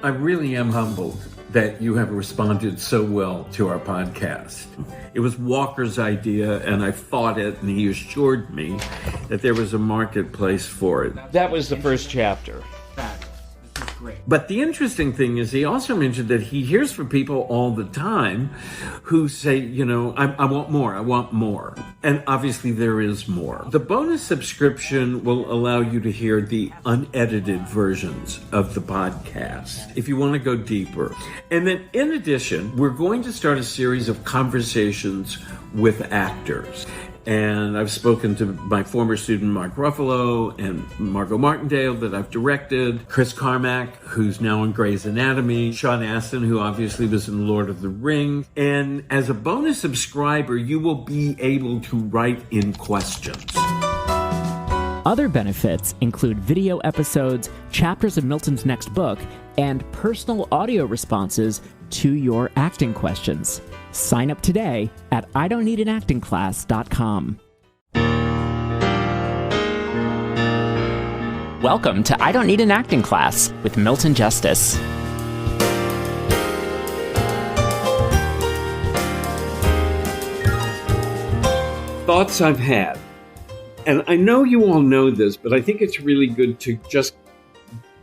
I really am humbled that you have responded so well to our podcast. It was Walker's idea, and I fought it, and he assured me that there was a marketplace for it. That was the first chapter. This is great. But the interesting thing is he also mentioned that he hears from people all the time who say, I want more. And obviously there is more. The bonus subscription will allow you to hear the unedited versions of the podcast if you want to go deeper. And then in addition, we're going to start a series of conversations with actors. And I've spoken to my former student, Mark Ruffalo, and Margot Martindale that I've directed, Chris Carmack, who's now in Grey's Anatomy, Sean Astin, who obviously was in Lord of the Rings. And as a bonus subscriber, you will be able to write in questions. Other benefits include video episodes, chapters of Milton's next book, and personal audio responses to your acting questions. Sign up today at idon'tneedanactingclass.com. Welcome to I Don't Need an Acting Class with Milton Justice. Thoughts I've had. And I know you all know this, but I think it's really good to just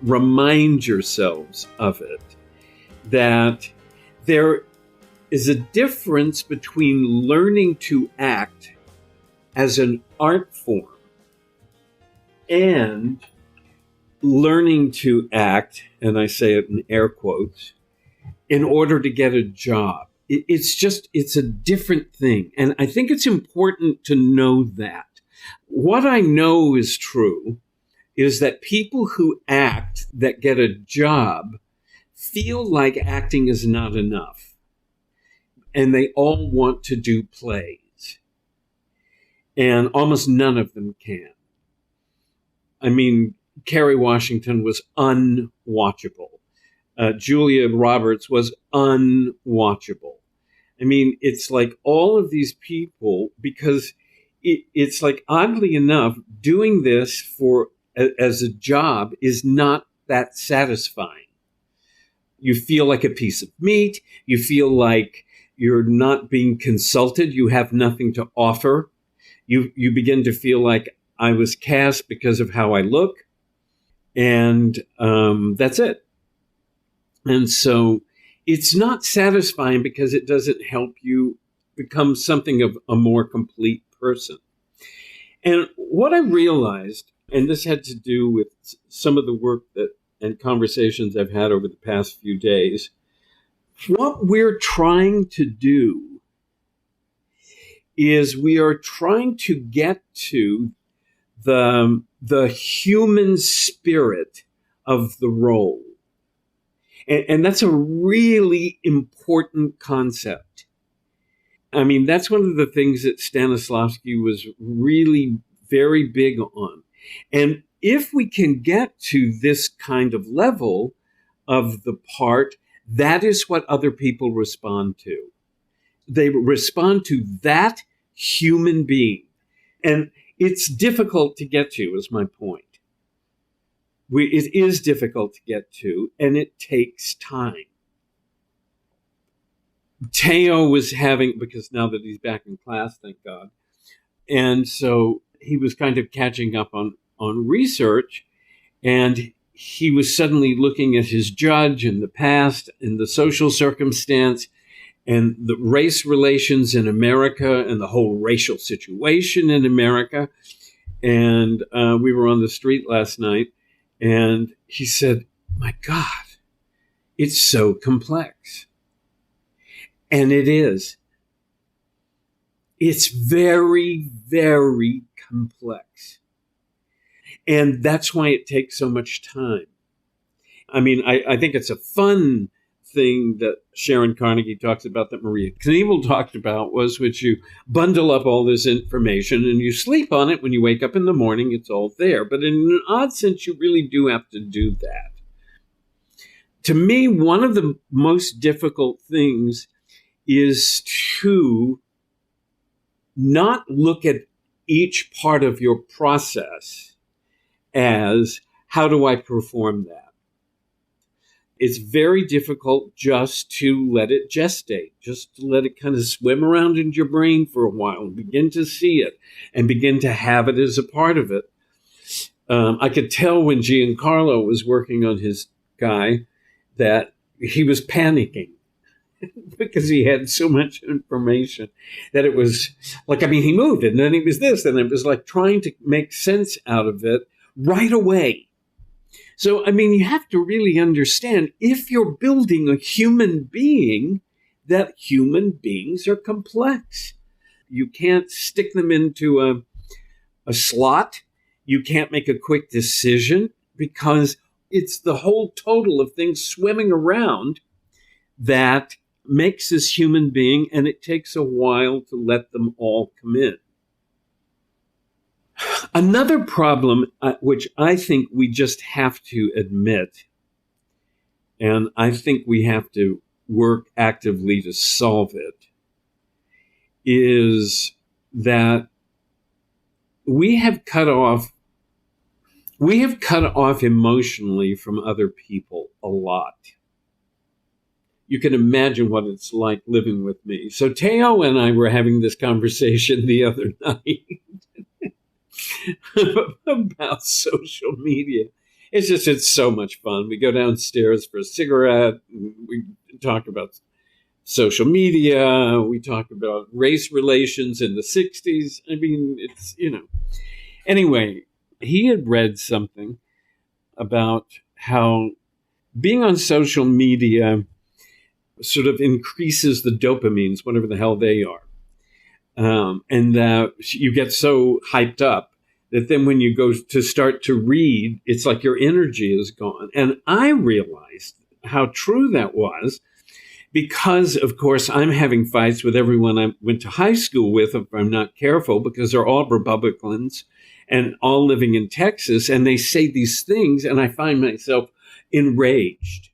remind yourselves of it, that there is a difference between learning to act as an art form and learning to act, and I say it in air quotes, in order to get a job. It's a different thing. And I think it's important to know that. What I know is true is that people who act that get a job feel like acting is not enough. And they all want to do plays. And almost none of them can. I mean, Kerry Washington was unwatchable. Julia Roberts was unwatchable. I mean, it's like all of these people, because it's like, oddly enough, doing this as a job is not that satisfying. You feel like a piece of meat. You feel like you're not being consulted. You have nothing to offer. You begin to feel like I was cast because of how I look. And that's it. And so it's not satisfying because it doesn't help you become something of a more complete person. And what I realized, and this had to do with some of the work and conversations I've had over the past few days, what we're trying to do is we are trying to get to the human spirit of the role. And that's a really important concept. I mean, that's one of the things that Stanislavski was really very big on. And if we can get to this kind of level of the part, that is what other people respond to. They respond to that human being. And it's difficult to get to, is my point. It is difficult to get to, and it takes time. Teo was because now that he's back in class, thank God. And so he was kind of catching up on research, and he was suddenly looking at his judge and the past and the social circumstance and the race relations in America and the whole racial situation in America. And we were on the street last night, and he said, my God, it's so complex. And it is. It's very, very complex. And that's why it takes so much time. I mean, I think it's a fun thing that Sharon Carnegie talks about, that Maria Knievel talked about, was which you bundle up all this information and you sleep on it. When you wake up in the morning, it's all there. But in an odd sense, you really do have to do that. To me, one of the most difficult things is to not look at each part of your process as, how do I perform that? It's very difficult just to let it gestate, just to let it kind of swim around in your brain for a while and begin to see it and begin to have it as a part of it. I could tell when Giancarlo was working on his guy that he was panicking because he had so much information that it was like, I mean, he moved and then he was this, and it was like trying to make sense out of it right away. So, I mean, you have to really understand, if you're building a human being, that human beings are complex. You can't stick them into a slot. You can't make a quick decision because it's the whole total of things swimming around that makes this human being, and it takes a while to let them all come in. Another problem, which I think we just have to admit, and I think we have to work actively to solve it, is that we have cut off emotionally from other people a lot. You can imagine what it's like living with me. So Teo and I were having this conversation the other night about social media. It's so much fun. We go downstairs for a cigarette. We talk about social media. We talk about race relations in the 60s. I mean, it's, Anyway, he had read something about how being on social media sort of increases the dopamines, whatever the hell they are. And that you get so hyped up that then when you go to start to read, it's like your energy is gone. And I realized how true that was because, of course, I'm having fights with everyone I went to high school with if I'm not careful, because they're all Republicans and all living in Texas, and they say these things, and I find myself enraged.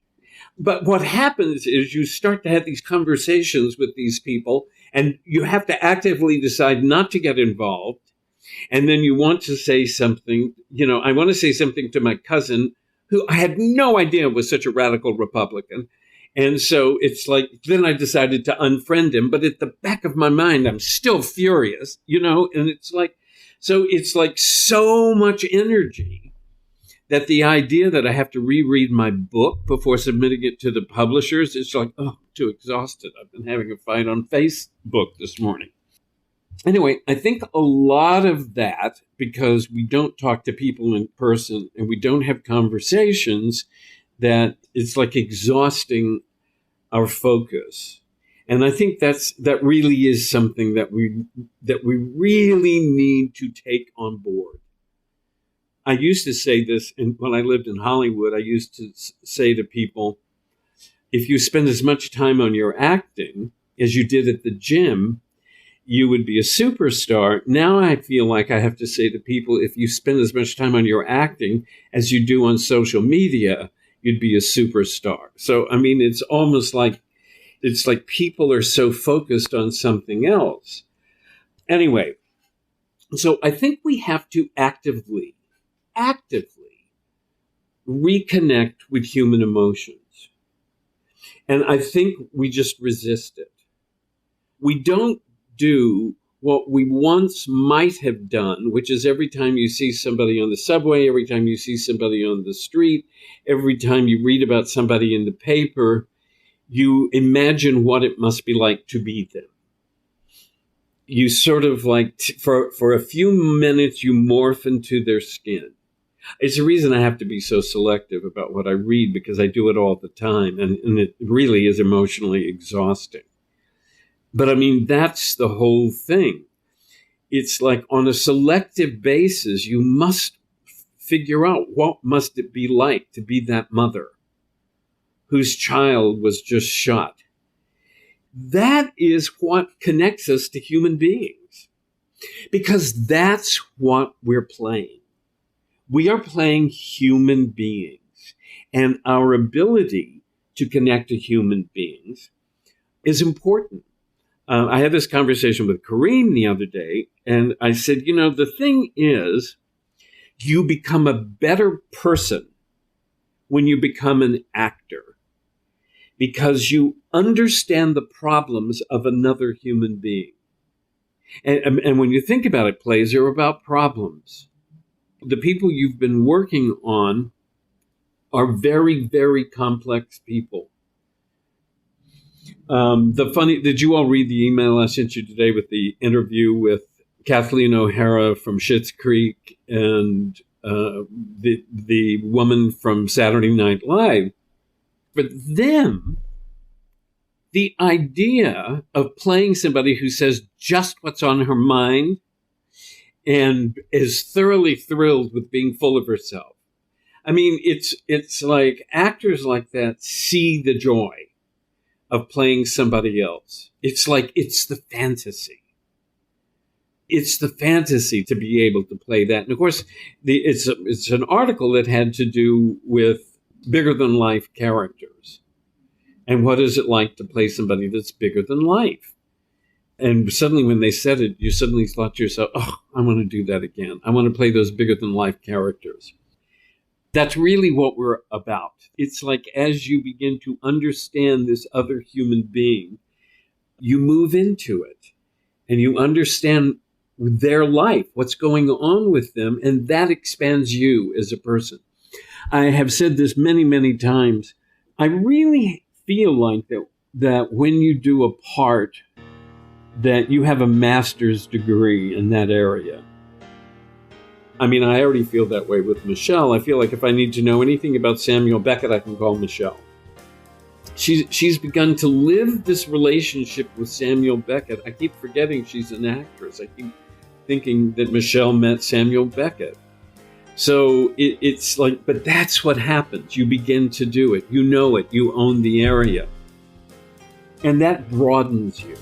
But what happens is you start to have these conversations with these people, and you have to actively decide not to get involved. And then you want to say something. I want to say something to my cousin, who I had no idea was such a radical Republican. And so it's like, then I decided to unfriend him. But at the back of my mind, I'm still furious, and it's like so much energy that the idea that I have to reread my book before submitting it to the publishers, it's like, oh, I'm too exhausted. I've been having a fight on Facebook this morning. Anyway, I think a lot of that, because we don't talk to people in person and we don't have conversations, that it's like exhausting our focus. And I think that really is something that we really need to take on board. I used to say this, and when I lived in Hollywood, I used to say to people, if you spend as much time on your acting as you did at the gym, you would be a superstar. Now I feel like I have to say to people, if you spend as much time on your acting as you do on social media, you'd be a superstar. So, I mean, it's almost like, people are so focused on something else. Anyway, so I think we have to actively reconnect with human emotions. And I think we just resist it. We don't do what we once might have done, which is every time you see somebody on the subway, every time you see somebody on the street, every time you read about somebody in the paper, you imagine what it must be like to be them. You sort of like, for a few minutes, you morph into their skin. It's the reason I have to be so selective about what I read, because I do it all the time, and it really is emotionally exhausting. But I mean, that's the whole thing. It's like on a selective basis, you must figure out what must it be like to be that mother whose child was just shot. That is what connects us to human beings, because that's what we're playing. We are playing human beings, and our ability to connect to human beings is important. I had this conversation with Kareem the other day, and I said, the thing is, you become a better person when you become an actor. because you understand the problems of another human being. And when you think about it, plays are about problems. The people you've been working on are very, very complex people. Did you all read the email I sent you today with the interview with Kathleen O'Hara from Schitt's Creek and the woman from Saturday Night Live? For them, the idea of playing somebody who says just what's on her mind and is thoroughly thrilled with being full of herself. I mean, it's like actors like that see the joy of playing somebody else. It's like it's the fantasy. It's the fantasy to be able to play that. And of course, it's an article that had to do with bigger than life characters. And what is it like to play somebody that's bigger than life? And suddenly when they said it, you suddenly thought to yourself, oh, I want to do that again. I want to play those bigger than life characters. That's really what we're about. It's like as you begin to understand this other human being, you move into it and you understand their life, what's going on with them, and that expands you as a person. I have said this many, many times. I really feel like that when you do a part, that you have a master's degree in that area. I mean, I already feel that way with Michelle. I feel like if I need to know anything about Samuel Beckett, I can call Michelle. She's begun to live this relationship with Samuel Beckett. I keep forgetting she's an actress. I keep thinking that Michelle met Samuel Beckett. So it's like, but that's what happens. You begin to do it. You know it. You own the area. And that broadens you.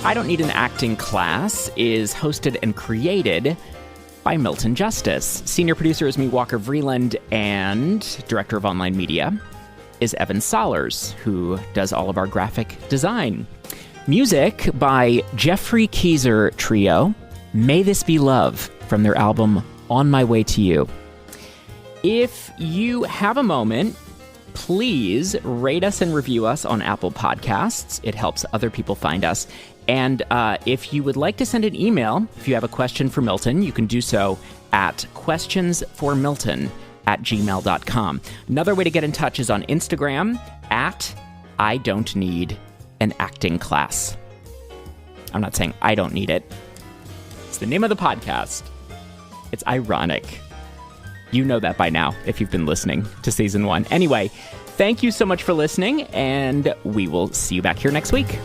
I Don't Need an Acting Class is hosted and created by Milton Justice. Senior producer is me, Walker Vreeland, and director of online media is Evan Sollers, who does all of our graphic design. Music by Jeffrey Keyser Trio, May This Be Love, from their album On My Way to You. If you have a moment, please rate us and review us on Apple Podcasts. It helps other people find us. And if you would like to send an email, if you have a question for Milton, you can do so at questionsformilton@gmail.com. Another way to get in touch is on Instagram at I Don't Need an Acting Class. I'm not saying I don't need it. It's the name of the podcast. It's ironic. You know that by now if you've been listening to season 1. Anyway, thank you so much for listening, and we will see you back here next week.